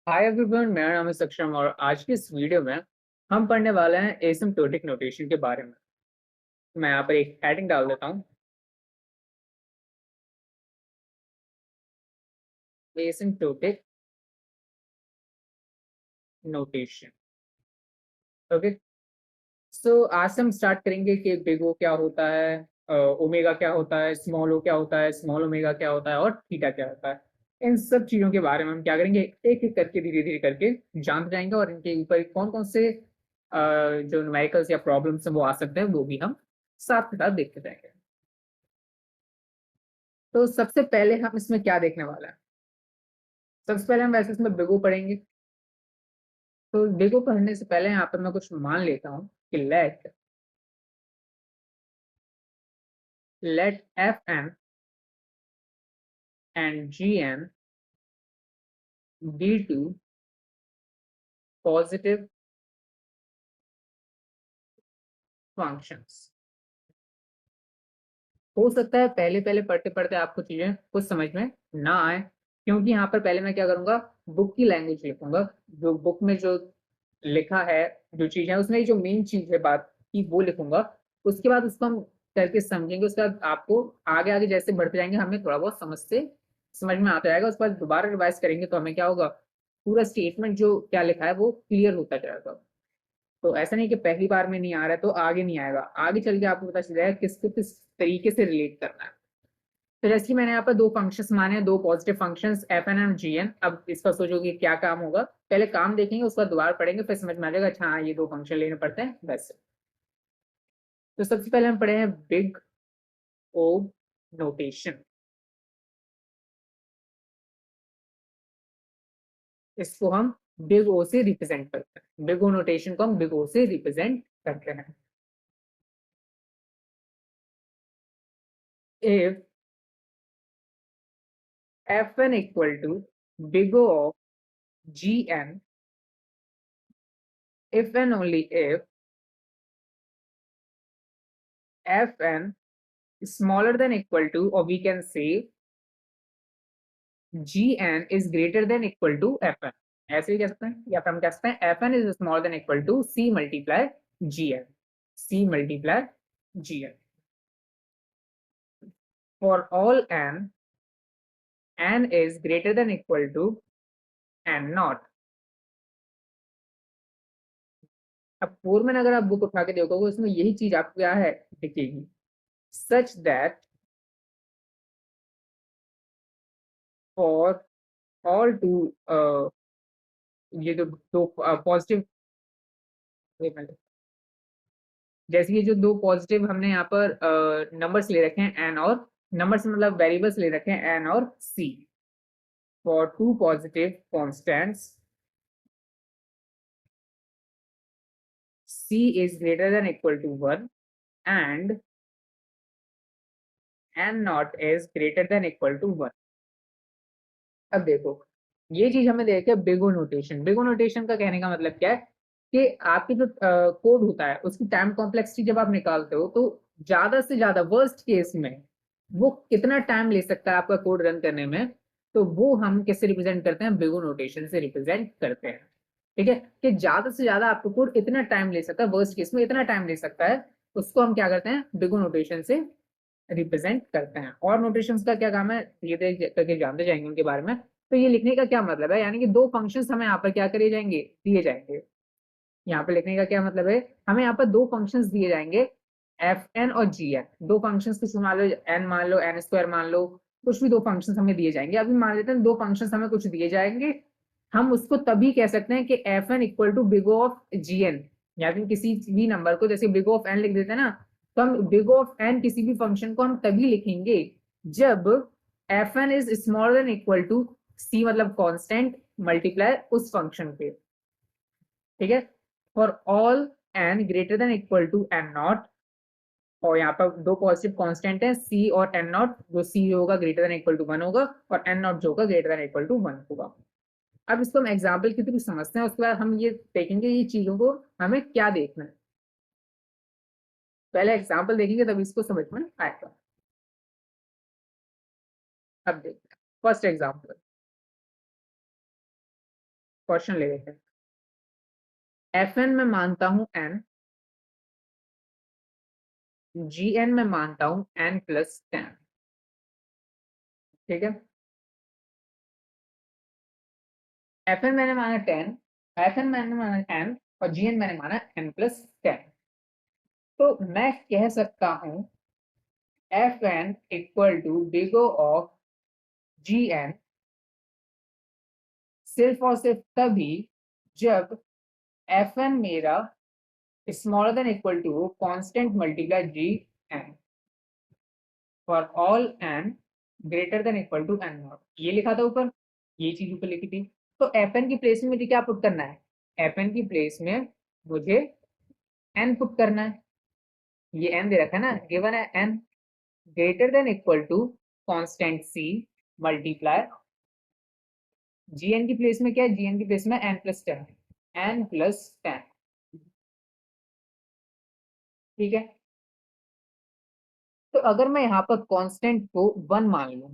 Hi everyone, मेरा नाम है सक्षम और आज की इस वीडियो में हम पढ़ने वाले हैं एसिम्प्टोटिक नोटेशन के बारे में। मैं यहाँ पर एक हेडिंग डाल देता हूँ, एसिम्प्टोटिक नोटेशन। ओके, सो आज से हम स्टार्ट करेंगे कि बिग ओ क्या होता है, ओमेगा क्या होता है, स्मॉल ओ क्या होता है, स्मॉल ओमेगा क्या होता है और थीटा क्या होता है। इन सब चीजों के बारे में हम क्या करेंगे, एक एक करके धीरे धीरे करके जानते जाएंगे और इनके ऊपर कौन कौन से जो न्यूमेरिकल्स या प्रॉब्लम्स हैं वो आ सकते हैं, वो भी हम साथ के साथ देखते जाएंगे। तो सबसे पहले हम इसमें क्या देखने वाला है, सबसे पहले हम वैसे इसमें बिगो पढ़ेंगे। तो बिगो पढ़ने से पहले यहाँ पर मैं कुछ मान लेता हूँ कि let F N and G N be two positive functions. हो सकता है पहले पहले पढ़ते पढ़ते आपको चीजें कुछ समझ में ना आए, क्योंकि यहाँ पर पहले मैं क्या करूंगा, बुक की लैंग्वेज लिखूंगा। जो बुक में जो लिखा है, जो चीज है उसमें जो मेन चीज है बात की वो लिखूंगा। उसके बाद उसको हम करके समझेंगे, उसके बाद आपको आगे आगे जैसे बढ़ते जाएंगे हमें थोड़ा बहुत समझ में आता जाएगा। उसके बाद दोबारा रिवाइज करेंगे तो हमें क्या होगा, पूरा स्टेटमेंट जो क्या लिखा है वो क्लियर होता जाएगा। तो ऐसा नहीं कि पहली बार में नहीं आ रहा है तो आगे नहीं आएगा, आगे चल के आपको पता चल जाएगा किसको किस तरीके से रिलेट करना है। तो जैसे कि मैंने यहाँ पर दो फंक्शंस माने हैं, दो positive functions F N and G N. अब इसका सोचोगे क्या काम होगा, पहले काम देखेंगे उसके बाद दोबारा पढ़ेंगे, फिर समझ में आ जाएगा अच्छा हाँ ये दो फंक्शन लेने पड़ते हैं बस। तो सबसे पहले हम पढ़े हैं बिग ओ नोटेशन। इसको हम बिग ओ से रिप्रेजेंट करते हैं, बिग ओ नोटेशन को हम बिग ओ से रिप्रेजेंट करते हैं। If F N equal to big O of G N, if and only if fn is smaller than equal to, or we can say gn is greater than equal to fn। ऐसे ही कह सकते हैं या फिर हम कह सकते हैं fn is smaller than equal to c multiply gn, c multiply gn for all n is greater than equal to n not। अब फोर में अगर आप बुक उठा के देखोगे उसमें यही चीज आपको क्या है दिखेगी, such that for all to ये जो दो पॉजिटिव, जैसे कि जो दो पॉजिटिव हमने यहाँ पर नंबर्स ले रखे हैं एन और, नंबर्स मतलब वेरिएबल्स ले रखे हैं एन और C, for two positive constants C is greater than equal to one and N not is greater than equal to one. अब देखो ये चीज हमें देखे बिगो नोटेशन, बिगो नोटेशन का कहने का मतलब क्या है कि आपकी जो कोड होता है उसकी टाइम कॉम्प्लेक्सिटी जब आप निकालते हो तो ज्यादा से ज्यादा वर्स्ट केस में वो कितना टाइम ले सकता है आपका कोड रन करने में, तो वो हम किससे रिप्रेजेंट करते हैं, बिगो नोटेशन से रिप्रेजेंट करते हैं। ठीक है, कि ज्यादा से ज्यादा आपका कोड इतना टाइम ले सकता है, वर्स्ट केस में इतना टाइम ले सकता है, उसको हम क्या करते हैं, बिगो नोटेशन से रिप्रेजेंट करते हैं। और नोटेशंस का क्या काम है ये करके जानते जाएंगे उनके बारे में। तो ये लिखने का क्या मतलब है, यानी कि दो फंक्शंस हमें यहाँ पर क्या करे जाएंगे, दिए जाएंगे। यहाँ पे लिखने का क्या मतलब है, हमें यहाँ पर दो फंक्शंस दिए जाएंगे एफ एन और जी एन। दो फंक्शंस कुछ मान लो, एन मान लो, एन स्क्वायर मान लो, कुछ भी दो फंक्शंस हमें दिए जाएंगे। अभी मान लेते हैं दो फंक्शंस हमें कुछ दिए जाएंगे, हम उसको तभी कह सकते हैं कि F N equal to big of G N, या फिर किसी भी नंबर को जैसे बिग ऑफ एन लिख देते हैं ना, तो हम बिग ऑफ एन किसी भी फंक्शन को हम तभी लिखेंगे जब F N is smaller than equal to C, मतलब कांस्टेंट मल्टीप्लाई उस फंक्शन पे। ठीक है, for all N greater than equal to N not, और यहाँ पर दो पॉजिटिव कांस्टेंट है सी और एन नॉट, जो सी होगा greater than equal to one होगा और एन नॉट जो होगा greater than equal to one होगा। अब इसको हम एग्जाम्पल के थ्रू समझते हैं, उसके बाद हम ये देखेंगे ये चीजों को हमें क्या देखना है। पहले एग्जाम्पल देखेंगे तब इसको समझ में आएगा। अब देखते हैं फर्स्ट एग्जाम्पल। क्वेश्चन ले लेते हैं। Fn में मानता हूं n, Gn में मानता हूं n+10। ठीक है, Fn मैंने माना 10, Fn मैंने माना n और Gn मैंने माना n+10। तो मैं कह सकता हूं Fn equal to big O of Gn सिर्फ और सिर्फ तभी जब Fn मेरा smaller than equal to constant multiply Gn for all n greater than equal to n not. ये लिखा था ऊपर, ये चीज ऊपर लिखी थी। तो Fn की प्लेस में मुझे क्या पुट करना है? Fn की प्लेस में मुझे n पुट करना है। ये n दे रखा है ना, गिवन है n greater than equal to constant c multiply Gn की प्लेस में क्या है? Gn की प्लेस में n+10, n+10। ठीक है, तो अगर मैं यहाँ पर कांस्टेंट को 1 मान लूं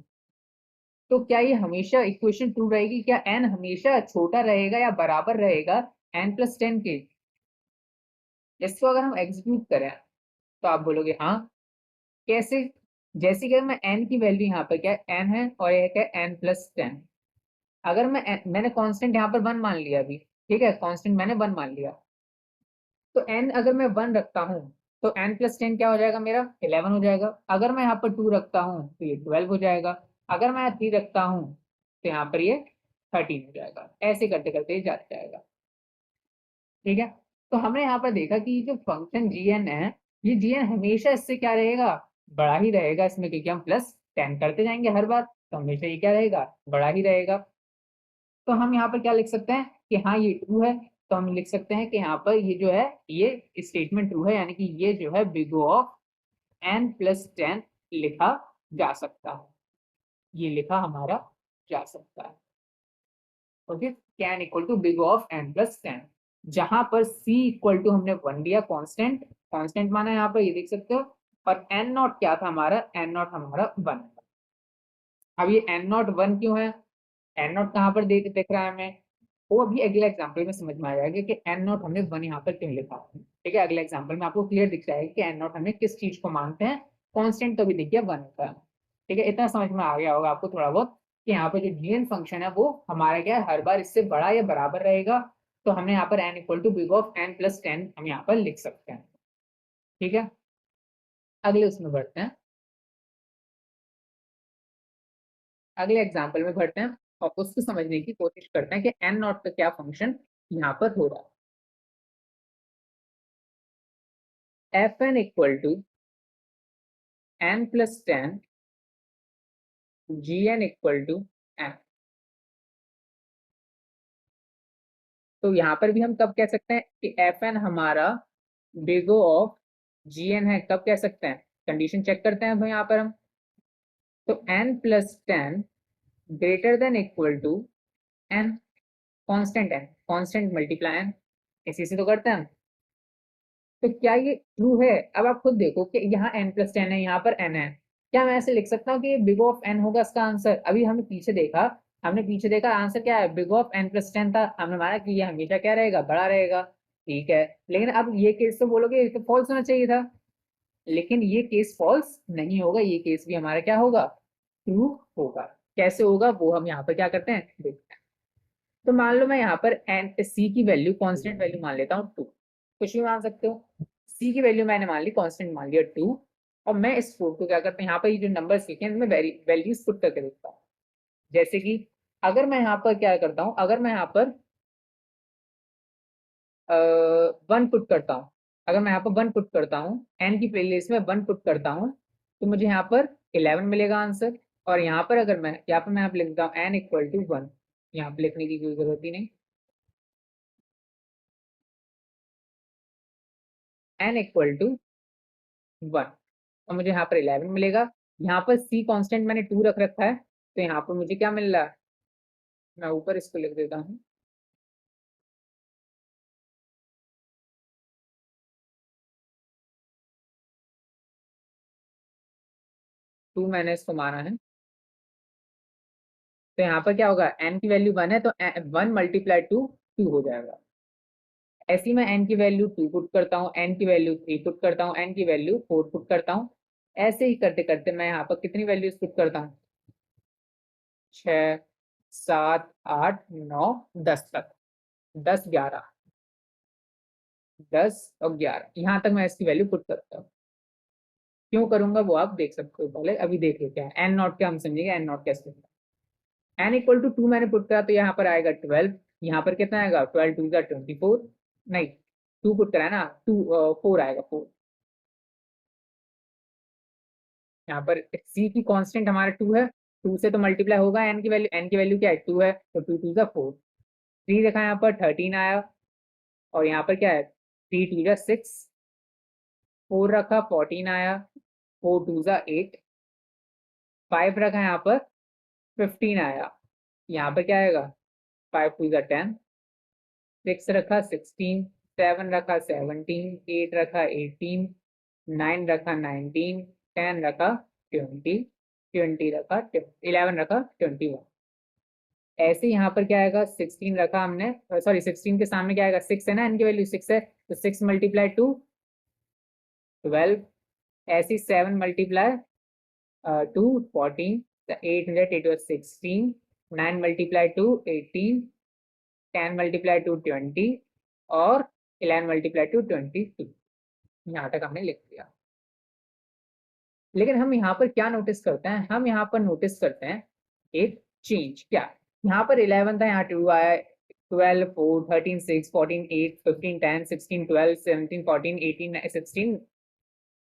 तो क्या ये हमेशा इक्वेशन ट्रू रहेगी? क्या n हमेशा छोटा रहेगा या बराबर रहेगा n+10 के? इसको अगर हम एग्जीक्यूट करें तो आप बोलोगे हाँ। कैसे? जैसे कि मैं n की वैल्यू यहाँ पर क्या है, n है और ये क्या है n+10। अगर मैंने कांस्टेंट यहाँ पर 1 मान लिया अभी, ठीक है, कांस्टेंट मैंने 1 मान लिया, तो n अगर मैं 1 रखता हूँ तो n+10 क्या हो जाएगा मेरा? 11 हो जाएगा। अगर मैं यहाँ पर 2 रखता हूँ तो ये 12 हो जाएगा। अगर मैं 3 रखता हूँ तो यहाँ पर ये 13 हो जाएगा। ऐसे करते करते ये जाता जाएगा। ठीक है, तो हमने यहाँ पर देखा कि जो फंक्शन gn है, ये gn हमेशा इससे क्या रहेगा? बड़ा ही रहेगा इसमें, क्योंकि हम +10 करते जाएंगे हर बार, तो हमेशा ये क्या रहेगा? बड़ा ही रहेगा। तो हम यहाँ पर क्या लिख सकते हैं कि हाँ ये ट्रू है। तो हम लिख सकते हैं कि यहाँ पर ये जो है ये स्टेटमेंट ट्रू है, यानी कि ये जो है बिग O ऑफ n+10 लिखा जा सकता है। ये लिखा हमारा जा सकता है। Okay, can equal to big O of n+10, जहां पर c इक्वल टू हमने 1 दिया, कांस्टेंट, कांस्टेंट माना यहाँ पर, ये देख सकते हो। और n नॉट क्या था हमारा? n नॉट हमारा 1। अब ये n नॉट 1 क्यों है? एन नॉट कहाँ पर देख रहा है हमें? वो अभी अगले एग्जांपल में समझ में आ जाएगा कि एन नॉट हमने 1 यहाँ पर क्यों लिखा। ठीक है, अगले एग्जांपल में आपको क्लियर दिख जाएगा कि एन नॉट हमें किस चीज को मानते हैं। कांस्टेंट तो भी देखिए 1 का। ठीक है, इतना समझ में आ गया होगा आपको थोड़ा बहुत कि यहाँ पर जो gn फंक्शन है वो हमारा क्या है, हर बार इससे बड़ा या बराबर रहेगा। तो हमने यहाँ पर n equal to big of n+10 हम यहाँ पर लिख सकते हैं। ठीक है, अगले उसमें बढ़ते हैं, अगले एग्जाम्पल में बढ़ते हैं और उसको समझने की कोशिश करते हैं कि एन नॉट का क्या फंक्शन यहाँ पर हो रहा है। F N equal to n+10, G N equal to n। तो यहाँ पर भी हम कब कह सकते हैं कि एफ एन हमारा big O of G N है? कब कह सकते हैं? कंडीशन चेक करते हैं भाई यहाँ पर हम। तो n+10 greater than equal to n, constant n, constant multiply n, इसी से तो करते हैं हम। तो क्या ये ट्रू है? अब आप खुद देखो कि यहाँ n+10 है, यहाँ पर n है। क्या मैं ऐसे लिख सकता हूँ कि बिग ऑफ n होगा इसका आंसर? अभी हमने पीछे देखा, आंसर क्या है? बिग ऑफ n+10 था। हमने माना कि ये हमेशा क्या रहेगा? बड़ा रहेगा। ठीक है, लेकिन अब ये केस तो बोलोगे ये तो फॉल्स होना चाहिए था, लेकिन ये केस फॉल्स नहीं होगा, ये केस भी हमारा क्या होगा? ट्रू होगा। कैसे होगा वो हम यहाँ पर क्या करते हैं, देखते हैं। तो मान लो मैं यहाँ पर एन सी की वैल्यू कांस्टेंट वैल्यू मान लेता हूँ 2, कुछ भी मान सकते हो। सी की वैल्यू मैंने मान ली, कांस्टेंट मान लिया 2। और मैं इस 4 को क्या करता हूँ, यहाँ पर ये जो नंबर्स लिखे हैं इनमें वैल्यूज पुट करके देखता हूँ। जैसे कि अगर मैं यहाँ पर क्या करता हूँ, अगर मैं यहाँ पर 1 पुट करता हूँ, अगर मैं यहाँ पर 1 पुट करता हूँ, एन की प्लेस में 1 पुट करता हूँ, तो मुझे यहाँ पर 11 मिलेगा आंसर। और यहाँ पर अगर मैं यहाँ पर लिखता हूँ एन इक्वल टू 1, यहाँ पर लिखने की कोई जरूरत ही नहीं, एन इक्वल टू 1, और मुझे यहाँ पर 11 मिलेगा। यहाँ पर सी कांस्टेंट मैंने 2 रख रखा है, तो यहाँ पर मुझे क्या मिल रहा है? मैं ऊपर इसको लिख देता हूँ, 2 मैंने इसको माना है, तो यहाँ पर क्या होगा, n की वैल्यू 1 है तो 1 मल्टीप्लाई 2 2 हो जाएगा। ऐसी मैं n की वैल्यू 2 पुट करता हूँ, n की वैल्यू 3 पुट करता हूँ, n की वैल्यू 4 पुट करता हूँ। ऐसे ही करते करते मैं यहाँ पर कितनी वैल्यूज पुट करता हूँ, 6 7 8 9 10 तक, 10 11, 10 और 11 यहाँ तक मैं इसकी वैल्यू पुट करता हूँ। क्यों करूंगा वो आप देख सकते हो, पहले अभी देख लेते हैं एन नॉट क्या हम समझेंगे, एन नॉट कैसे एन इक्वल टू 2 मैंने पुट करा तो यहाँ पर आएगा 12, यहाँ पर कितना आएगा 12 2 जा 24, नहीं 2 पुट करा है ना, 4 आएगा 4। यहाँ पर सी की कांस्टेंट हमारा 2 है, 2 से तो मल्टीप्लाई होगा, एन की वैल्यू क्या है 2 है तो 2 2 जा 4, 3 देखा यहाँ पर 13 आया, और यहाँ पर क्या है 3 2 जा 6, 4 रखा 14 आया, 4 2 जा 8, 5 रखा यहाँ पर 15 आया, यहाँ पर क्या आएगा 5 2 जा 10, 6 रखा 16, 7 रखा 17, 8 रखा 18, 9 रखा 19, 10 रखा 20, 20 रखा 11 रखा 21। ऐसे यहाँ पर क्या आएगा 16 रखा हमने, सॉरी 16 के सामने क्या आएगा 6 है ना, इनकी वैल्यू 6 है तो 6 मल्टीप्लाई 2 12, ऐसे 7 मल्टीप्लाई 2 14, 8 8 was 16, 9 मल्टीप्लाई 2 18, 10 मल्टीप्लाई 2 20 और 11 मल्टीप्लाई 2 22। यहाँ तक हमने लिख दिया। लेकिन हम यहाँ पर क्या नोटिस करते हैं, हम यहाँ पर नोटिस करते हैं एक चेंज, क्या यहाँ पर 11 था, यहाँ 2 आया, 12 4 13 6 14 8 15 10 16 12 17 14 18 16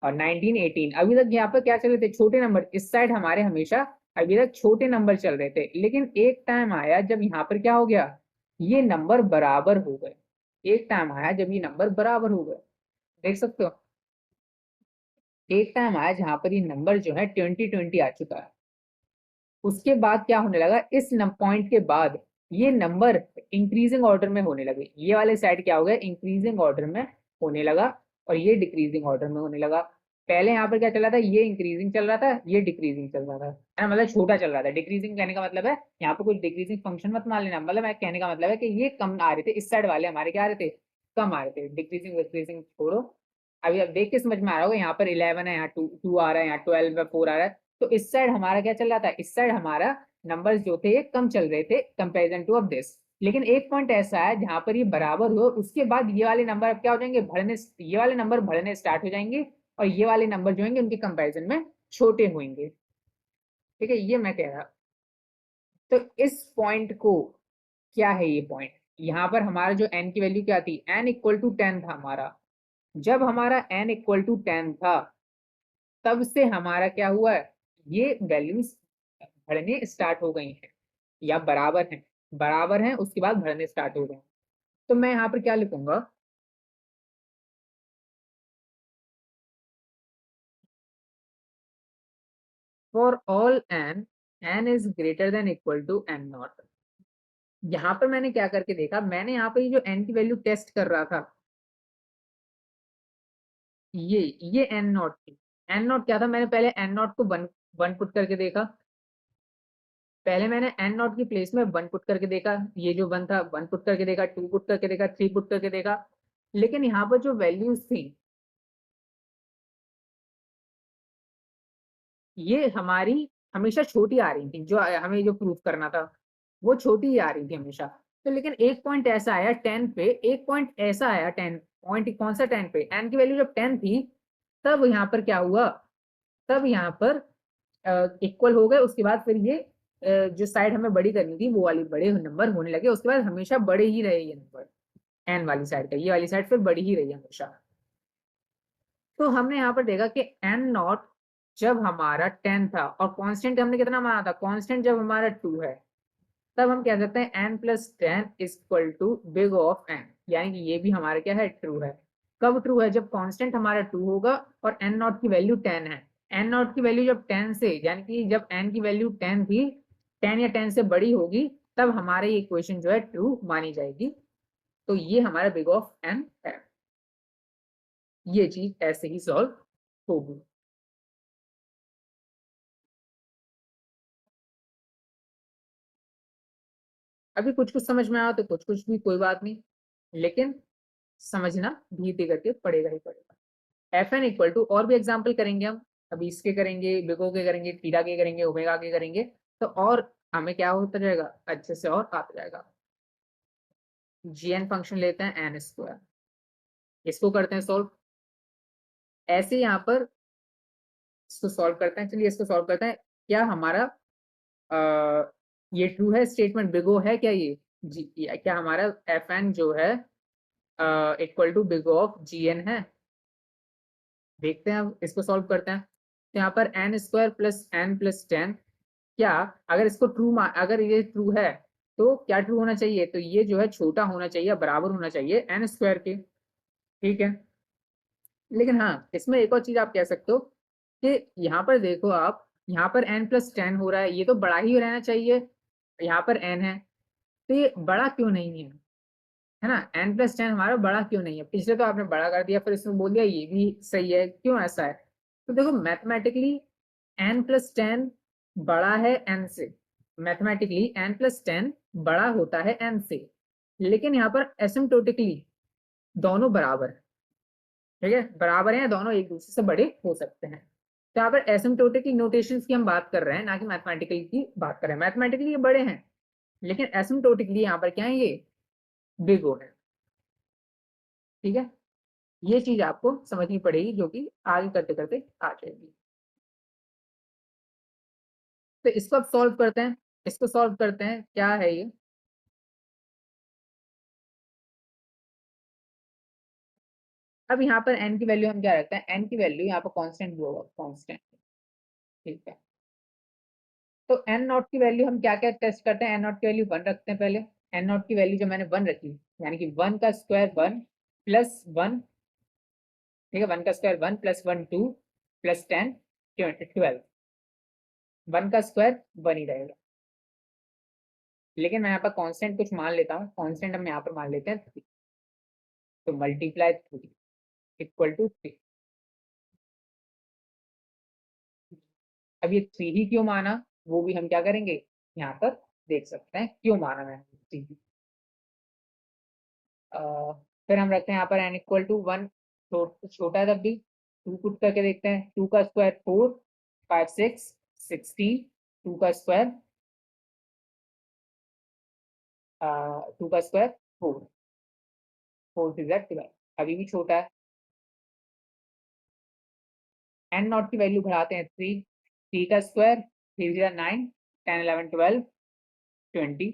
और 19 18। अभी तक यहाँ पर क्या चल रहे थे, छोटे नंबर इस साइड हमारे हमेशा अभी तक छोटे नंबर चल रहे थे, लेकिन एक टाइम आया जब यहाँ पर क्या हो गया, ये नंबर बराबर हो गए। एक टाइम आया जब ये नंबर बराबर हो गए, देख सकते हो, एक टाइम आया जहां पर ये नंबर जो है 20 आ चुका है। उसके बाद क्या होने लगा, इस पॉइंट के बाद ये नंबर इंक्रीजिंग ऑर्डर में होने लगे, ये वाले साइड क्या हो गया इंक्रीजिंग ऑर्डर में होने लगा और ये डिक्रीजिंग ऑर्डर में होने लगा। पहले यहाँ पर क्या चल रहा था, ये इंक्रीजिंग चल रहा था, ये डिक्रीजिंग चल रहा था, है ना, मतलब छोटा चल रहा था। डिक्रीजिंग कहने का मतलब है यहाँ पर कुछ डिक्रीजिंग फंक्शन मत मान लेना, मतलब कहने का मतलब है कि ये कम आ रहे थे, इस साइड वाले हमारे क्या आ रहे थे, कम आ रहे थे। डिक्रीजिंग डिक्रीजिंग छोड़ो, अभी अब देख के समझ में आ रहा होगा, यहाँ पर 11 है, यहाँ 2 2 आ रहा है, यहाँ 12 है, 4 आ रहा है, तो इस साइड हमारा क्या चल रहा था, इस साइड हमारा नंबर्स जो थे ये कम चल रहे थे कंपेरिजन टू ऑफ दिस। लेकिन एक पॉइंट ऐसा है जहां पर ये बराबर हो, उसके बाद ये वाले नंबर अब क्या हो जाएंगे, बढ़ने, ये वाले नंबर बढ़ने स्टार्ट हो जाएंगे और ये वाले नंबर जो होंगे उनके कंपेरिजन में छोटे होंगे। ठीक है, ये मैं कह रहा। तो इस पॉइंट को क्या है, ये पॉइंट यहाँ पर हमारा जो n की वैल्यू क्या थी, n इक्वल टू 10 था हमारा, जब हमारा n इक्वल टू 10 था तब से हमारा क्या हुआ है, ये वैल्यूज बढ़ने स्टार्ट हो गई हैं या बराबर हैं, बराबर हैं उसके बाद बढ़ने स्टार्ट हो गए। तो मैं यहाँ पर क्या लिखूंगा, for all n is greater than equal to n not. यहाँ पर मैंने क्या करके देखा, मैंने यहाँ पर ये जो n की वैल्यू टेस्ट कर रहा था, ये n नॉट थी। n नॉट क्या था, मैंने पहले n नॉट को वन पुट करके देखा, पहले मैंने एन नॉट की प्लेस में 1 पुट करके देखा, ये जो 1 था 1 पुट करके देखा, 2 पुट करके देखा, 3 पुट करके देखा, लेकिन यहाँ पर जो वैल्यूज थी ये हमारी हमेशा छोटी आ रही थी, जो हमें जो प्रूफ करना था वो छोटी ही आ रही थी हमेशा। तो लेकिन एक पॉइंट ऐसा आया 10 पे, एक पॉइंट ऐसा आया 10 पॉइंट, कौन सा 10 पे, एन की वैल्यू जब 10 थी तब यहाँ पर क्या हुआ, तब यहाँ पर इक्वल हो गए। उसके बाद फिर ये जो साइड हमें बड़ी करनी थी वो वाली बड़े नंबर होने लगे, उसके बाद हमेशा बड़े ही रहे ये नंबर, एन वाली साइड का, ये वाली साइड फिर बड़ी ही रही हमेशा। तो हमने यहाँ पर देखा कि एन नॉट जब हमारा 10 था और कांस्टेंट हमने कितना माना था, कांस्टेंट जब हमारा 2 है तब हम कह सकते हैं N plus 10 equal to big of N, यानी कि ये भी हमारा क्या है, ट्रू है। कब ट्रू है, जब कांस्टेंट हमारा 2 होगा और एन नॉट की वैल्यू 10 है। एन नॉट की वैल्यू जब 10 से, यानी कि जब एन की वैल्यू 10 थी, 10 या 10 से बड़ी होगी, तब हमारे ये इक्वेशन जो है ट्रू मानी जाएगी। तो ये हमारा बिग ऑफ एन है, ये चीज ऐसे ही सॉल्व होगी। अभी कुछ कुछ समझ में आया तो कुछ कुछ भी कोई बात नहीं, लेकिन समझना धीरे करके पड़ेगा ही पड़ेगा। एफ एन इक्वल टू, और भी एग्जाम्पल करेंगे हम, अभी इसके करेंगे, बिगो के करेंगे, थीटा के करेंगे, ओमेगा के करेंगे, तो और हमें क्या होता जाएगा, अच्छे से और आता जाएगा। जी एन फंक्शन लेते हैं एन स्क्वायर, इसको करते हैं सॉल्व। ऐसे यहाँ पर इसको सॉल्व करते हैं, चलिए इसको सॉल्व करते हैं। क्या हमारा ये ट्रू है स्टेटमेंट, बिगो है क्या ये जी, क्या हमारा एफ एन जो है equal to big O of G N है? देखते हैं, अब इसको सॉल्व करते हैं। तो यहाँ पर N square plus N plus 10, क्या अगर इसको अगर ये ट्रू है तो क्या ट्रू होना चाहिए, तो ये जो है छोटा होना चाहिए, बराबर होना चाहिए एन स्क्वायर के। ठीक है, लेकिन हाँ इसमें एक और चीज आप कह सकते हो कि यहाँ पर देखो आप, यहाँ पर n प्लस 10 हो रहा है, ये तो बड़ा ही रहना चाहिए, यहाँ पर n है, तो ये बड़ा क्यों नहीं है ना? n प्लस 10 हमारा बड़ा क्यों नहीं है? पिछले तो आपने बड़ा कर दिया, फिर इसमें बोल दिया ये भी सही है, क्यों ऐसा है? तो देखो मैथमेटिकली n प्लस 10 बड़ा है n से, मैथमेटिकली n प्लस 10 बड़ा होता है n से, लेकिन यहाँ पर एसिम्प्टोटिकली दोनों बराबर है। ठीक है, बराबर हैं, दोनों एक दूसरे से बड़े हो सकते हैं। तो यहाँ पर एसिम्प्टोटिक नोटेशंस की हम बात कर रहे हैं, ना कि मैथमेटिकली की बात कर रहे हैं। मैथमेटिकली ये बड़े हैं, लेकिन एसिम्प्टोटिकली यहाँ पर क्या है, ये बिग हो है। ठीक है, ये चीज आपको समझनी पड़ेगी, जो कि आगे करते करते आ जाएगी। तो इसको अब सॉल्व करते हैं, इसको सॉल्व करते हैं, क्या है ये? अब यहाँ पर n की वैल्यू हम क्या रखते हैं, n की वैल्यू यहाँ पर कांस्टेंट भी होगा, कांस्टेंट। ठीक है, तो एन नॉट की वैल्यू हम क्या क्या टेस्ट करते हैं, एन नॉट की वैल्यू 1 रखते हैं पहले। एन नॉट की वैल्यू जो मैंने 1 रखी, यानी कि 1 का स्क्वायर 1 प्लस 1, ठीक है, 1 का स्क्वायर 1 प्लस 1 2 प्लस 10 12, 1 का स्क्वायर 1 ही रहेगा, लेकिन मैं यहाँ पर कांस्टेंट कुछ मान लेता हूँ, कांस्टेंट हम यहाँ पर मान लेते हैं 3, तो मल्टीप्लाई 3 इक्वल टू 3। अब ये 3 ही क्यों माना, वो भी हम क्या करेंगे यहाँ पर देख सकते हैं, क्यों माना मैंने 3। फिर हम रखते हैं यहाँ पर n इक्वल टू 1, छोटा है तब भी 2 पुट करके देखते हैं। 2 का स्क्वायर 4, 5 6 16, 2 का स्क्वायर 2 का स्क्वायर 4, 4 से 12, अभी भी छोटा है। n नॉट की वैल्यू बढ़ाते हैं 3, 3 का स्क्वायर 3 0 9, 10 11 12 22,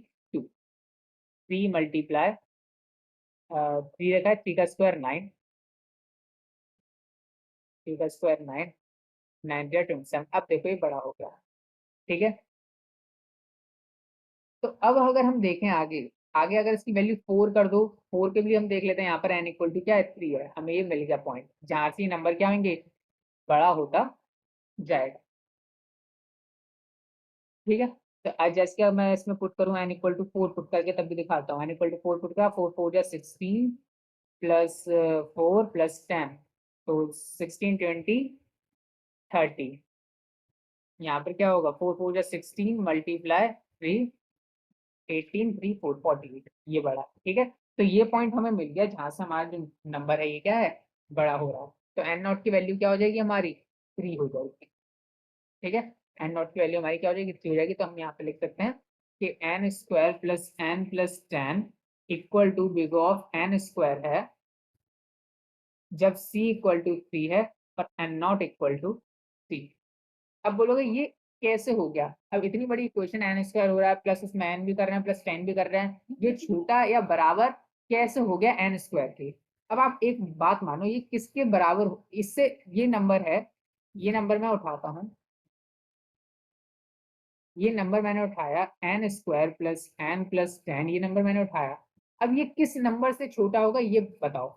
3 मल्टीप्लाई 3 रखा है, 3 का स्क्वायर 9, 3 का स्क्वायर 9, 9 27, अब देखो ये बड़ा हो गया। ठीक है, तो अब अगर हम देखें आगे, आगे अगर इसकी वैल्यू 4 कर दो, 4 के भी हम देख लेते हैं, यहाँ पर n इक्वल टू क्या है 3 है, हमें ये मिल गया पॉइंट जहां से नंबर क्या होंगे, बड़ा होता जाएगा। ठीक है, तो आज जैसे कि मैं इसमें पुट करूँ n इक्वल टू 4 पुट करके, तब भी दिखाता हूँ। n इक्वल टू 4 पुट करा, 4 4 जा 16 प्लस 4 प्लस 10, तो 16 20 30, यहाँ पर क्या होगा 4 4 जा 16 मल्टीप्लाई 3 18 3 4 48, ये बड़ा। ठीक है, तो ये पॉइंट हमें मिल गया जहां से हमारा जो नंबर है ये क्या है, बड़ा हो रहा है। तो एन नॉट की वैल्यू क्या हो जाएगी हमारी, 3 हो जाएगी। ठीक है, एन नॉट की वैल्यू हमारी क्या हो जाएगी, 3 हो जाएगी। तो हम यहाँ पे लिख सकते हैं कि N square plus N plus 10 equal to big of N square है जब c इक्वल टू 3 है और एन नॉट इक्वल टू 3। अब बोलोगे ये कैसे हो गया, अब इतनी बड़ी इक्वेशन एन स्क्वायर हो रहा है, प्लस उसमें एन भी कर रहे हैं, प्लस 10 भी कर रहे हैं, ये छोटा या बराबर कैसे हो गया एन स्क्वायर के? अब आप एक बात मानो, ये किसके बराबर इससे ये नंबर है, ये नंबर मैं उठाता हूँ, ये नंबर मैंने उठाया N square plus N plus 10, ये नंबर मैंने उठाया। अब ये किस नंबर से छोटा होगा ये बताओ,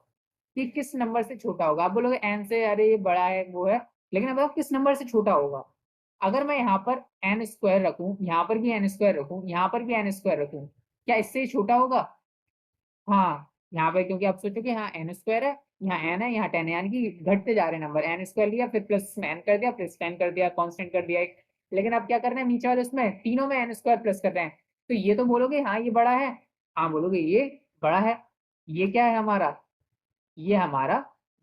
कि किस नंबर से छोटा होगा? आप बोलोगे एन से, अरे ये बड़ा है वो है, लेकिन अब बताओ किस नंबर से छोटा होगा? अगर मैं यहाँ पर एन स्क्वायर रखूं, यहाँ पर भी एन स्क्वायर रखूं, यहाँ पर भी एन स्क्वायर रखूं, क्या इससे ही छोटा होगा? हाँ, यहाँ पर, क्योंकि आप सोचो कि हाँ एन स्क्वायर है, यहाँ एन है, यहाँ 10 है, यानी कि घटते जा रहे नंबर, एन स्क्वायर लिया फिर प्लस में एन कर दिया, प्लस 10 कर दिया, कांस्टेंट कर दिया एक। लेकिन अब क्या कर रहे हैं नीचे वाले उसमें तीनों में एन स्क्वायर प्लस कर रहे हैं, तो ये तो बोलोगे हाँ ये बड़ा है, हाँ बोलोगे ये बड़ा है। ये क्या है हमारा, ये हमारा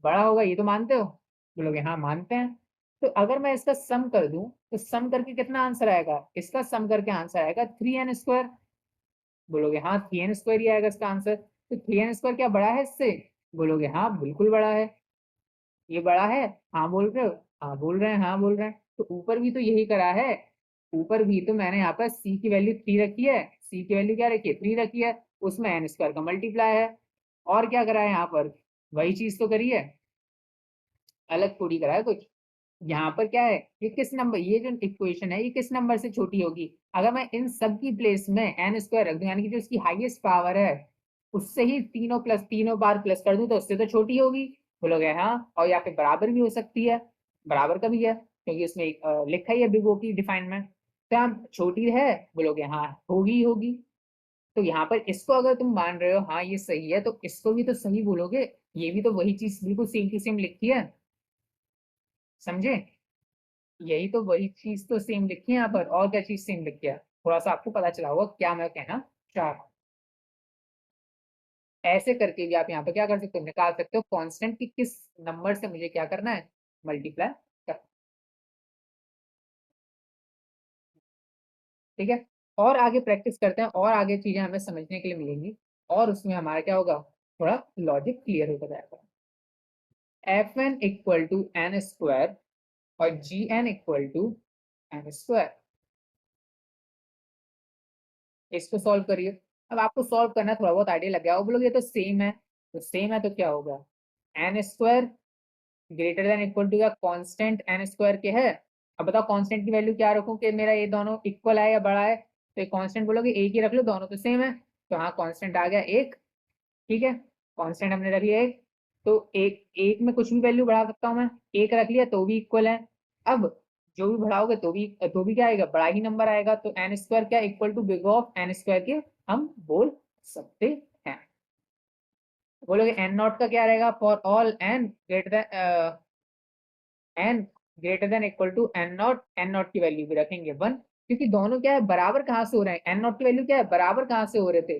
बड़ा होगा, ये तो मानते हो, बोलोगे हाँ मानते हैं। तो अगर मैं इसका सम कर दूं तो सम करके कितना आंसर आएगा, इसका सम करके आंसर आएगा 3n²। बोलोगे हाँ 3n² ही आएगा इसका आंसर। तो 3n² क्या बड़ा है इससे, बोलोगे हाँ बिल्कुल बड़ा है। ये बड़ा है, हाँ बोल रहे हो, हाँ बोल रहे हैं, हाँ बोल रहे हैं। तो ऊपर भी तो यही करा है, ऊपर भी तो मैंने यहाँ पर c की वैल्यू 3 रखी है, c की वैल्यू क्या रखी है 3 रखी है, उसमें n² का मल्टीप्लाई है। और क्या करा है यहाँ पर, वही चीज तो करी है, अलग थोड़ी करा है कुछ। यहाँ पर क्या है, ये किस नंबर, ये जो इक्वेशन है ये किस नंबर से छोटी होगी, अगर मैं इन सब की प्लेस में n² रख दूं, यानी कि जो इसकी हाईएस्ट पावर है उससे ही तीनों बार प्लस कर दूं तो उससे तो छोटी होगी। बोलोगे हाँ, और या फिर बराबर भी हो सकती है, बराबर का भी है क्योंकि इसमें लिखा ही है बिग ओ की डिफाइन में। तो हम छोटी है, बोलोगे हाँ होगी ही होगी। तो यहाँ पर इसको अगर तुम मान रहे हो हाँ ये सही है, तो इसको भी तो सही बोलोगे, ये भी तो वही चीज बिल्कुल सेम टू सेम लिखी है, समझे। यही तो वही चीज तो सेम लिखी है यहाँ पर, और क्या चीज सेम लिखी है, थोड़ा सा आपको पता चला होगा क्या मैं कहना चाह रहा हूँ। ऐसे करके भी आप यहाँ पे क्या कर सकते हो, निकाल सकते हो कांस्टेंट की किस नंबर से मुझे क्या करना है, मल्टीप्लाई कर। ठीक है, और आगे प्रैक्टिस करते हैं, और आगे चीजें हमें समझने के लिए मिलेंगी, और उसमें हमारा क्या होगा, थोड़ा लॉजिक क्लियर होता जाएगा। Fn = n² और Gn = n²। इसको सॉल्व करिए। अब आपको सॉल्व करना थोड़ा बहुत आइडिया लग गया हो, बोलोगे ये तो सेम है, तो सेम है तो क्या होगा, n² greater than equal to या कांस्टेंट n² के है। अब बताओ कांस्टेंट की वैल्यू क्या रखूं कि मेरा ये दोनों इक्वल है या बड़ा है, तो कांस्टेंट बोलोगे एक ही रख लो, दोनों तो सेम है। तो हाँ कांस्टेंट आ गया एक, ठीक है, कांस्टेंट हमने रख लिया एक। तो एक एक में कुछ भी वैल्यू बढ़ा सकता हूँ मैं, एक रख लिया तो भी इक्वल है। अब जो भी बढ़ाओगे तो भी क्या आएगा, बड़ा ही नंबर आएगा। तो n² क्या equal to big of n² के हम बोल सकते हैं। बोलोगे n0 का क्या रहेगा, for all n greater than equal to n0, n0 की वैल्यू भी रखेंगे 1, क्योंकि दोनों क्या है बराबर कहाँ से हो रहे हैं, n0 की वैल्यू क्या है बराबर कहाँ से हो रहे थे,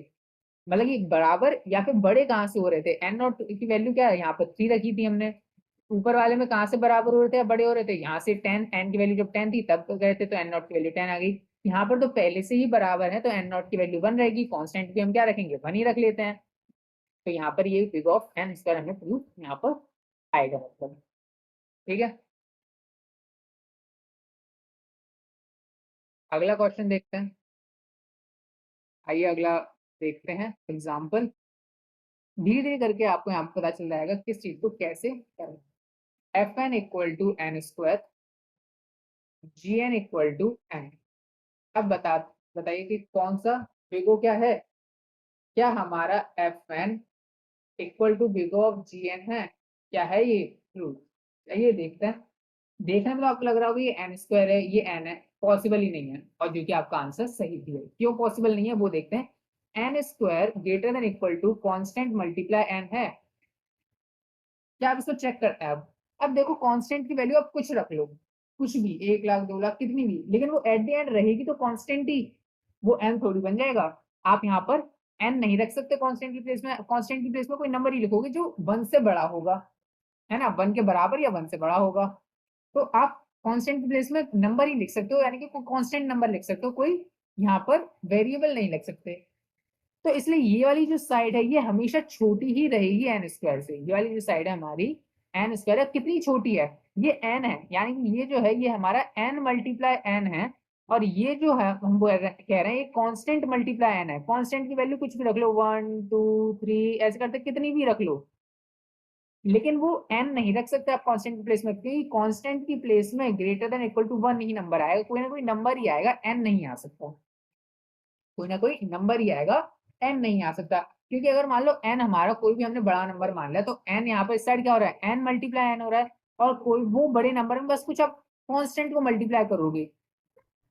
मतलब कि बराबर या फिर बड़े कहाँ से हो रहे थे, n0 की वैल्यू क्या है यहाँ पर 3 रखी थी हमने, ऊपर वाले में कहाँ से बराबर हो रहे थे या बड़े हो रहे थे, यहाँ से 10, n की वैल्यू जब 10 थी तब तो गए थे, तो n0 की वैल्यू 10 आ गई। यहाँ पर तो पहले से ही बराबर है, तो n0 की वैल्यू 1 रहेगी, कांस्टेंट भी हम क्या रखेंगे 1 ही रख लेते हैं। तो यहाँ पर ये बिग ऑफ n² हमें प्रूफ यहाँ पर आएगा मतलब। ठीक है, अगला क्वेश्चन देखते हैं। आइए अगला देखते हैं एग्जाम्पल, धीरे धीरे करके आपको यहाँ पर पता चल जाएगा किस चीज को कैसे करें। Fn = n², Gn = n। अब बताइए कि कौन सा बिगो क्या है, क्या हमारा Fn = बिगो ऑफ Gn है, क्या है ये ट्रू। चलिए देखते हैं। देखने में तो आपको लग रहा होगा ये n² है, ये n है, पॉसिबल ही नहीं है, और जो कि आपका आंसर सही भी है। क्यों पॉसिबल नहीं है वो देखते हैं। n² greater than equal to constant multiply n है, क्या आप इसको चेक करते हैं। अब देखो कांस्टेंट की वैल्यू आप कुछ रख लो, कुछ भी 1 लाख 2 लाख कितनी भी, लेकिन वो एट द एंड रहेगी तो कांस्टेंट ही, वो n थोड़ी बन जाएगा। आप यहाँ पर n नहीं रख सकते कांस्टेंट की प्लेस में, कांस्टेंट की प्लेस में कोई नंबर ही लिखोगे जो 1 से बड़ा होगा, है ना, 1 के बराबर या 1 से बड़ा होगा। तो आप कांस्टेंट की प्लेस में नंबर ही लिख सकते हो, यानी कि कोई कांस्टेंट नंबर लिख सकते हो, कोई यहाँ पर वेरिएबल नहीं लिख सकते। तो इसलिए ये वाली जो साइड है ये हमेशा छोटी ही रहेगी n² से, ये वाली जो साइड है हमारी n² है, कितनी छोटी है, ये n है, यानी कि ये जो है ये हमारा n मल्टीप्लाई n है, और ये जो है हम कह रहे हैं ये कांस्टेंट मल्टीप्लाई n है। कांस्टेंट की वैल्यू कुछ भी रख लो 1 2 3 ऐसे करते कितनी भी रख लो, लेकिन वो n नहीं रख सकते आप कांस्टेंट की प्लेस में, क्योंकि कांस्टेंट की प्लेस में ग्रेटर देन इक्वल टू 1 ही नंबर आएगा, कोई ना कोई नंबर ही आएगा, n नहीं आ सकता, कोई ना कोई नंबर ही आएगा, n नहीं आ सकता। क्योंकि अगर मान लो n हमारा कोई भी हमने बड़ा नंबर मान लिया, तो n यहाँ पर इस साइड क्या हो रहा है, n मल्टीप्लाई n हो रहा है, और कोई वो बड़े नंबर में बस कुछ आप कांस्टेंट को मल्टीप्लाई करोगे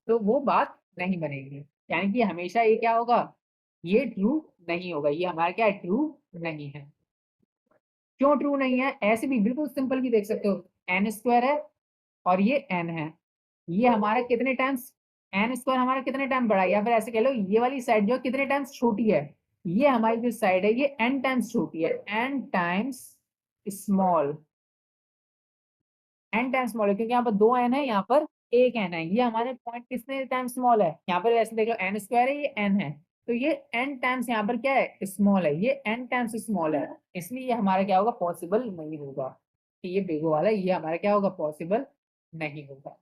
तो वो बात नहीं बनेगी, यानी कि हमेशा ये क्या होगा, ये ट्रू नहीं होगा, ये हमारा क्या ट्रू नहीं है। क्यों ट्रू नहीं है, ऐसे भी बिल्कुल सिंपल भी देख सकते हो, n² है और ये n है, ये हमारा कितने टाइम्स एन स्क्वायर हमारा कितने टाइम बड़ा है, या फिर ऐसे कह लो ये वाली साइड जो कितने टाइम्स छोटी है, ये हमारी जो साइड है ये एन टाइम्स छोटी है, N times small, N times small है क्योंकि यहाँ पर दो एन है, यहाँ पर एक एन है, ये हमारे पॉइंट कितने टाइम स्मॉल है, यहाँ पर ऐसे देख लो एन स्क्वायर है, ये एन है, तो ये एन टाइम्स यहाँ पर क्या है, स्मॉल है, ये एन टाइम्स स्मॉल है, इसलिए ये हमारा क्या होगा, पॉसिबल नहीं होगा, कि ये बिग वाला ये हमारा क्या होगा, पॉसिबल नहीं होगा।